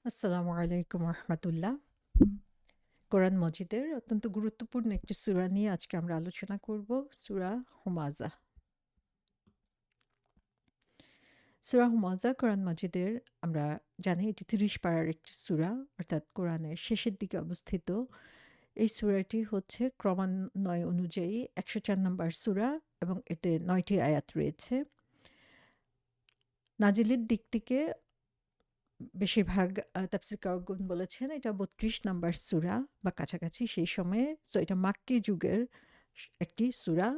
আসসালামু আলাইকুম রহমতুল্লাহ। কোরআন মজিদের অত্যন্ত গুরুত্বপূর্ণ একটি সূরা নিয়ে আজকে আমরা আলোচনা করব, সূরা হুমাযা। সূরা হুমাযা কোরআন মজিদের আমরা জানি এটি ৩০ পারার একটি সূরা, অর্থাৎ কোরআনের শেষের দিকে অবস্থিত। এই সূরাটি হচ্ছে ক্রমান্বয় অনুযায়ী ১০৪ নম্বর সূরা এবং এতে ৯টি আয়াত রয়েছে। নাজিলের দিক থেকে বেশিরভাগ তাফসীরকারগণ বলেছেন এটা ৩২ নাম্বার সূরা বা কাছাকাছি সেই সময়ে। সো এটা মাক্কি যুগের একটি সূরা,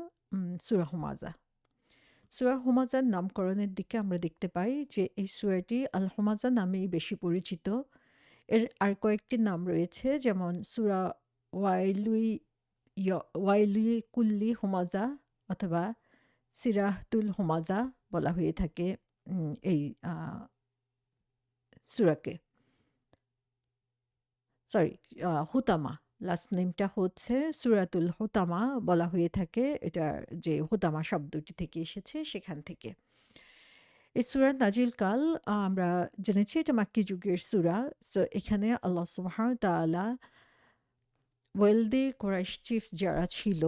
সূরা হুমাযা। সূরা হুমাযার নামকরণের দিকে আমরা দেখতে পাই যে এই সূরাটি আল হুমাযা নামেই বেশি পরিচিত। এর আর কয়েকটি নাম রয়েছে, যেমন সূরা ওয়াইলুই ওয়াইলুই কুল্লি হুমাযা অথবা সিরাহতুল হুমাযা বলা হয়ে থাকে এই সূরাকে। সরি, হুতামা। লাস্ট নেমটা হচ্ছে সূরাতুল হুতামা বলা হয়ে থাকে। এটার যে হুতামা শব্দটি থেকে এসেছে সেখান থেকে। এই সূরার নাজিল কাল আমরা জেনেছি এটা মাক্কি যুগের সূরা। সো এখানে আল্লাহ সুবহানাহু ওয়া তাআলা ওয়েলদে কুরাইশ চিফ যারা ছিল,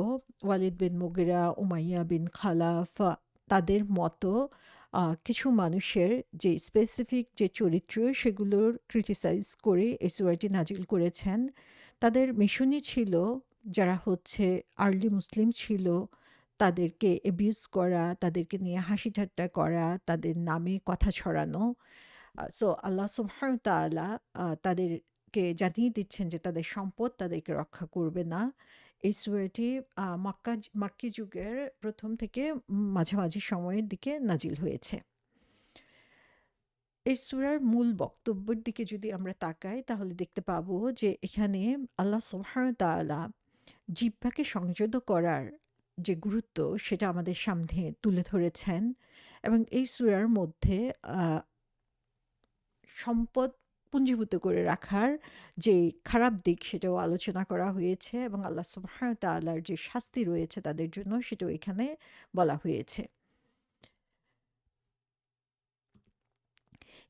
ওয়ালিদ বিন মুগিরা, উমাইয়া বিন খালাফ, তাদের মতো কিছু মানুষের যে স্পেসিফিক যে চরিত্র সেগুলোর ক্রিটিসাইজ করে এই সূরাটি নাজিল করেছেন। তাদের মিশনই ছিল যারা হচ্ছে আর্লি মুসলিম ছিল তাদেরকে অ্যাবিউজ করা, তাদেরকে নিয়ে হাসি ঠাট্টা করা, তাদের নামে কথা ছড়ানো। সো আল্লাহ সুবহানাহু ওয়া তাআলা তাদেরকে জানিয়ে দিচ্ছেন যে তাদের সম্পদ তাদেরকে রক্ষা করবে না। এই সূরাটি মাক্কি যুগের ১ম থেকে মাঝামাঝি সময়ের দিকে নাজিল হয়েছে। এই সূরার মূল বক্তব্যের দিকে যদি আমরা তাকাই তাহলে দেখতে পাবো যে এখানে আল্লাহ সুবহানাহু ওয়া তাআলা জিহ্বাকে সংযত করার যে গুরুত্ব সেটা আমাদের সামনে তুলে ধরেছেন, এবং এই সূরার মধ্যে আ সম্পদ পুঞ্জীভূত করে রাখার যে খারাপ দিক সেটাও আলোচনা করা হয়েছে, এবং আল্লাহ সুবহানাহু ওয়া তাআলার যে শাস্তি রয়েছে তাদের জন্য সেটাও এখানে বলা হয়েছে।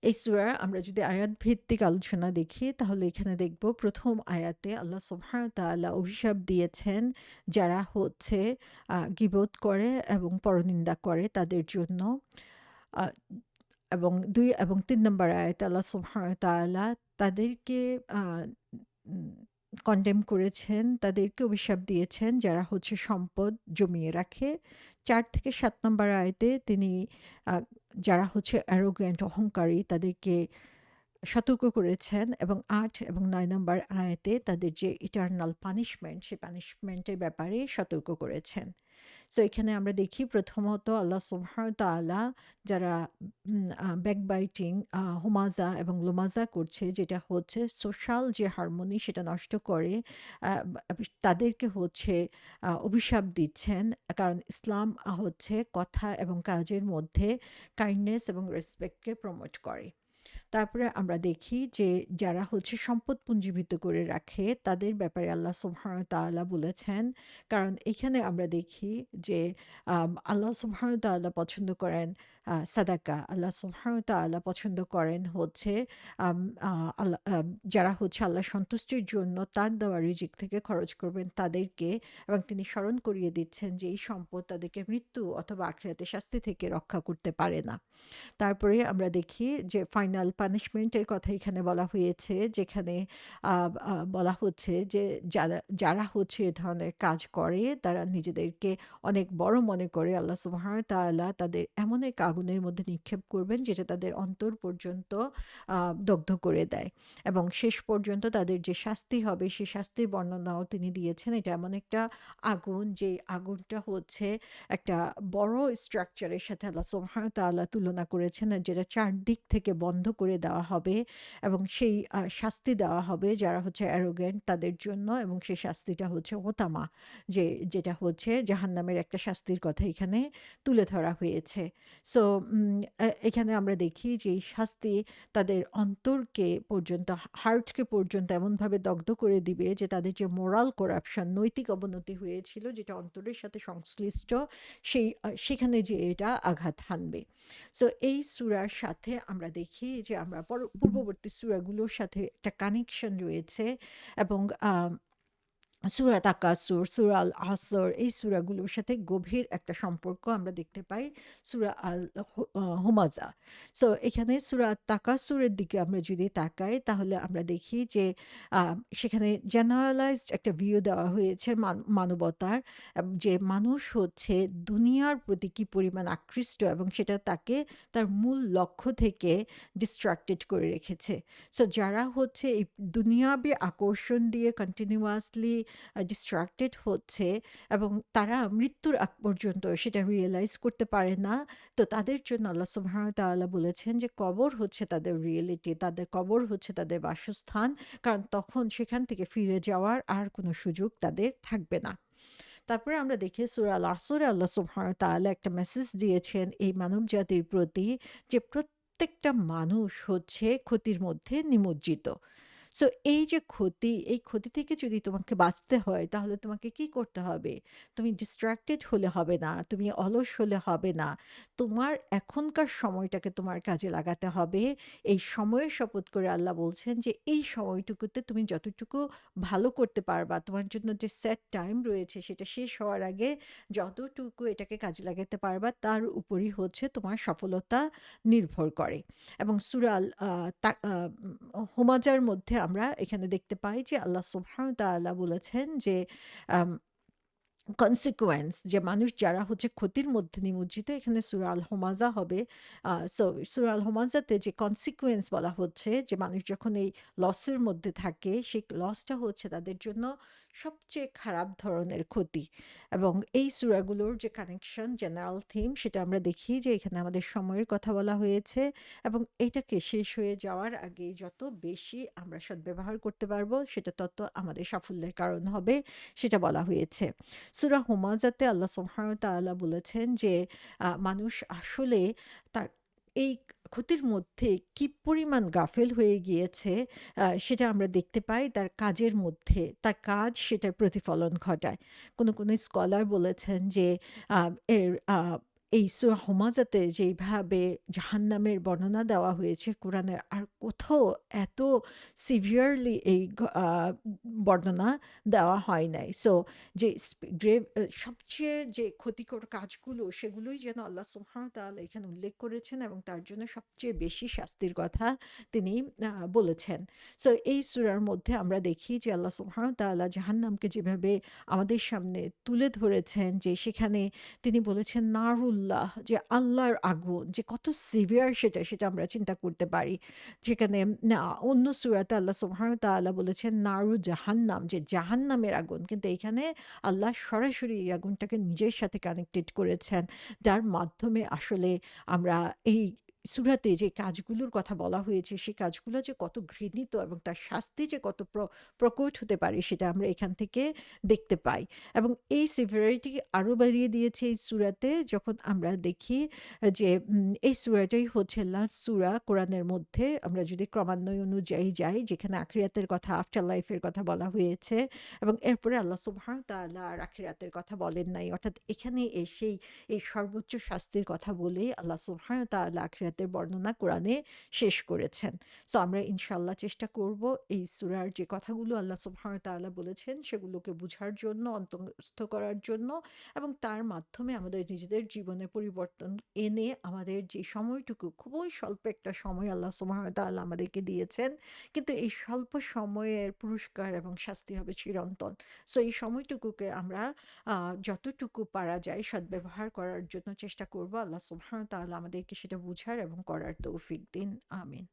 এই সূরার আমরা যদি আয়াত ভিত্তিক আলোচনা দেখি তাহলে এখানে দেখব প্রথম আয়াতে আল্লাহ সুবহানাহু ওয়া তাআলা অভিশাপ দিয়েছেন যারা হচ্ছে গীবত করে এবং পরনিন্দা করে তাদের জন্য। আ এবং ২ এবং ৩ নম্বর আয়াতে আল্লাহ সুবহানাহু ওয়া তাআলা তাদেরকে আ উম কনডেম করেছেন, তাদেরকে অভিশাপ দিয়েছেন যারা হচ্ছে সম্পদ জমিয়ে রাখে। ৪ থেকে ৭ নম্বর আয়াতে তিনি আ যারা হচ্ছে অ্যারোগ্যান্ট অহংকারী তাদেরকে সতর্ক করেছেন, এবং ৮ এবং ৯ নম্বর আয়াতে তাদের যে ইটারনাল পানিশমেন্ট সে পানিশমেন্টের ব্যাপারে সতর্ক করেছেন। সো এখানে আমরা দেখি প্রথমত আল্লাহ সুবহানাহু ওয়া তাআলা যারা ব্যাকবাইটিং, হুমাযা এবং লুমাযা করছে, যেটা হচ্ছে সোশ্যাল যে হারমোনি সেটা নষ্ট করে, তাদেরকে হচ্ছে অভিশাপ দিচ্ছেন। কারণ ইসলাম হচ্ছে কথা এবং কাজের মধ্যে কাইন্ডনেস এবং রেসপেক্টকে প্রমোট করে। তারপরে আমরা দেখি যে যারা হচ্ছে সম্পদ পুঞ্জীভূত করে রাখে তাদের ব্যাপারে আল্লাহ সুবহানাহু ওয়া তাআলা বলেছেন। কারণ এখানে আমরা দেখি যে আল্লাহ সুবহানাহু ওয়া তাআলা পছন্দ করেন সাদাকা। আল্লাহ সুবহানাহু ওয়া তাআলা পছন্দ করেন হচ্ছে আম আ আল্লাহ যারা হচ্ছে আল্লাহর সন্তুষ্টির জন্য তার দেওয়া রিজিক থেকে খরচ করবেন তাদেরকে, এবং তিনি স্মরণ করিয়ে দিচ্ছেন যে এই সম্পদ তাদেরকে মৃত্যু অথবা আখিরাতে শাস্তি থেকে রক্ষা করতে পারে না। তারপরে আমরা দেখি যে ফাইনাল পানিশমেন্টের কথা এখানে বলা হয়েছে, যেখানে বলা হচ্ছে যে যারা হচ্ছে এ ধরনের কাজ করে তারা নিজেদেরকে অনেক বড় মনে করে আল্লাহ সুবহানাহু ওয়া তাআলা তাদের এমন এক আগুনের মধ্যে নিক্ষেপ করবেন যেটা তাদের অন্তর পর্যন্ত দগ্ধ করে দেয়, এবং শেষ পর্যন্ত তাদের যে শাস্তি হবে সেই শাস্তির বর্ণনাও তিনি দিয়েছেন। এটা এমন একটা আগুন যে আগুনটা হচ্ছে একটা বড় স্ট্রাকচারের সাথে আল্লাহ সুবহানাহু ওয়া তাআলা তুলনা করেছেন, আর যেটা চারদিক থেকে বন্ধ করে দেওয়া হবে, এবং সেই শাস্তি দেওয়া হবে যারা হচ্ছে অ্যারোগেন্ট তাদের জন্য, এবং সেই শাস্তিটা হচ্ছে হোতামা, যেটা হচ্ছে জাহান্নামের একটা শাস্তির কথা এখানে তুলে ধরা হয়েছে। সো এখানে আমরা দেখি যে এই শাস্তি তাদের অন্তরকে পর্যন্ত, হার্টকে পর্যন্ত এমনভাবে দগ্ধ করে দিবে যে তাদের যে মোরাল করাপশন, নৈতিক অবনতি হয়েছিল যেটা অন্তরের সাথে সংশ্লিষ্ট, সেখানে যে এটা আঘাত হানবে। সো এই সূরার সাথে আমরা দেখি যে আমরা পূর্ববর্তী সূরাগুলোর সাথে একটা কানেকশন রয়েছে এবং সূরা তাকাসুর, সূরা আল আসর এই সূরাগুলোর সাথে গভীর একটা সম্পর্ক আমরা দেখতে পাই সূরা আল হুমাযা। সো এখানে সূরা তাকাসুরের দিকে আমরা যদি তাকাই তাহলে আমরা দেখি যে আ সেখানে জেনারেলাইজড একটা ভিউ দেওয়া হয়েছে মানবতার, যে মানুষ হচ্ছে দুনিয়ার প্রতি কি পরিমাণ আকৃষ্ট এবং সেটা তাকে তার মূল লক্ষ্য থেকে ডিস্ট্রাক্টেড করে রেখেছে। সো যারা হচ্ছে এই দুনিয়াবী আকর্ষণ দিয়ে কন্টিনিউয়াসলি ডিস্ট্রাক্টেড হচ্ছে এবং তারা মৃত্যুর আগ পর্যন্ত সেটা রিয়েলাইজ করতে পারে না, তো তাদের জন্য আল্লাহ সুবহানাহু ওয়া তাআলা বলেছেন যে কবর হচ্ছে তাদের রিয়েলিটি, তাদের কবর হচ্ছে তাদের বাসস্থান, কারণ তখন সেখান থেকে ফিরে যাওয়ার আর কোনো সুযোগ তাদের থাকবে না। তারপরে আমরা দেখি সূরা আল আসরে আল্লাহ সুবহানাহু ওয়া তাআলা একটা মেসেজ দিয়েছেন এই মানব জাতির প্রতি যে প্রত্যেকটা মানুষ হচ্ছে ক্ষতির মধ্যে নিমজ্জিত। সো এই যে ক্ষতি, এই ক্ষতি থেকে যদি তোমাকে বাঁচতে হয় তাহলে তোমাকে কি করতে হবে? তুমি ডিস্ট্রাক্টেড হলে হবে না, তুমি অলস হলে হবে না। তোমার এখনকার সময়টাকে তোমার কাজে লাগাতে হবে। এই সময়ের শপথ করে আল্লাহ বলছেন যে এই সময়টুকুতে তুমি যতটুকু ভালো করতে পারবা, তোমার জন্য যে সেট টাইম রয়েছে সেটা শেষ হওয়ার আগে যতটুকু এটাকে কাজে লাগাতে পারবা তার উপরই হচ্ছে তোমার সফলতা নির্ভর করে। এবং সূরা আল হুমাজার মধ্যে আমরা এখানে দেখতে পাই যে আল্লাহ সুবহানাহু ওয়া তাআলা বলেছেন যে আম কনসিকুয়েন্স, যে মানুষ যারা হচ্ছে ক্ষতির মধ্যে নিমজ্জিত, এখানে সূরা আল হুমাযা হবে। সো সূরা আল হুমাযাতে যে কনসিকুয়েন্স বলা হচ্ছে যে মানুষ যখন এই লসের মধ্যে থাকে সেই লসটা হচ্ছে তাদের জন্য সবচেয়ে খারাপ ধরনের ক্ষতি। এবং এই সূরাগুলোর যে কানেকশন, জেনারেল থিম, সেটা আমরা দেখি যে এখানে আমাদের সময়ের কথা বলা হয়েছে এবং এটাকে শেষ হয়ে যাওয়ার আগে যত বেশি আমরা সদ্ব্যবহার করতে পারবো সেটা তত আমাদের সাফল্যের কারণ হবে, সেটা বলা হয়েছে। সূরা হুমাযাতে আল্লাহ সুবহানাহু ওয়া তাআলা বলেছেন যে মানুষ আসলে তার এই ক্ষতির মধ্যে কি পরিমাণ গাফেল হয়ে গিয়েছে সেটা আমরা দেখতে পাই তার কাজের মধ্যে। তার কাজ সেটার প্রতিফলন ঘটায়। কোনো স্কলার বলেছেন যে আ এর এই সূরা হুমাযাতে যেইভাবে জাহান্নামের বর্ণনা দেওয়া হয়েছে কোরআনের আর কোথাও এত সিভিয়ারলি এই আ বর্ণনা দেওয়া হয় নাই। সো যে সবচেয়ে যে ক্ষতিকর কাজগুলো সেগুলোই যেন আল্লাহ সুবহানাহু ওয়া তাআলা এখানে উল্লেখ করেছেন এবং তার জন্য সবচেয়ে বেশি শাস্তির কথা তিনি বলেছেন। সো এই সূরার মধ্যে আমরা দেখি যে আল্লাহ সুবহানাহু ওয়া তাআলা জাহান্নামকে যেভাবে আমাদের সামনে তুলে ধরেছেন, যে সেখানে তিনি বলেছেন নারুল্লাহ, যে আল্লাহর আগুন যে কত সিভিয়ার সেটা আমরা চিন্তা করতে পারি। যেখানে না অন্য সূরাতে আল্লাহ সুবহানাহু ওয়া তাআলা বলেছেন নারু জাহান্নাম, যে জাহান্নামের আগুন। কিন্তু এখানে আল্লাহ সরাসরি এই আগুনটাকে নিজের সাথে কানেক্টেড করেছেন, যার মাধ্যমে আসলে আমরা এই সূরাতে যে কাজগুলোর কথা বলা হয়েছে সেই কাজগুলো যে কত ঘৃণিত এবং তার শাস্তি যে কত প্রকট হতে পারে সেটা আমরা এখান থেকে দেখতে পাই। এবং এই সিভিয়ারিটি আরো বাড়িয়ে দিয়েছে এই সূরাতে যখন আমরা দেখি যে এই সূরাটাই হচ্ছে লাস্ট সূরা কোরআনের মধ্যে, আমরা যদি ক্রমান্বয় অনুযায়ী যাই, যেখানে আখিরাতের কথা, আফটার লাইফ এর কথা বলা হয়েছে এবং এরপরে আল্লাহ সুবহানাহু ওয়া তাআলা আর আখিরাতের কথা বলেন নাই। অর্থাৎ এখানে এসেই এই সর্বোচ্চ শাস্তির কথা বলেই আল্লাহ সুবহানাহু ওয়া তাআলা আখিরাতের বর্ণনা কোরআনে শেষ করেছেন। সো আমরা ইনশাআল্লাহ চেষ্টা করব এই সূরার যে কথাগুলো আল্লাহ সুবহানাহু ওয়া তাআলা বলেছেন সেগুলোকে বুঝার জন্য, অন্তঃস্থ করার জন্য এবং তার মাধ্যমে আমাদের নিজেদের জীবনে পরিবর্তন এনে আমাদের যে সময়টুকু, খুবই স্বল্প একটা সময় আল্লাহ সুবহানাহু ওয়া তাআলা আমাদেরকে দিয়েছেন, কিন্তু এই স্বল্প সময়ের পুরস্কার এবং শাস্তি হবে চিরন্তন। সো এই সময়টুকুকে আমরা যতটুকু পারা যায় সদ্ব্যবহার করার জন্য চেষ্টা করব। আল্লাহ সুবহানাহু ওয়া তাআলা আমাদেরকে সেটা বুঝার এবং করার তৌফিক দিন। আমিন।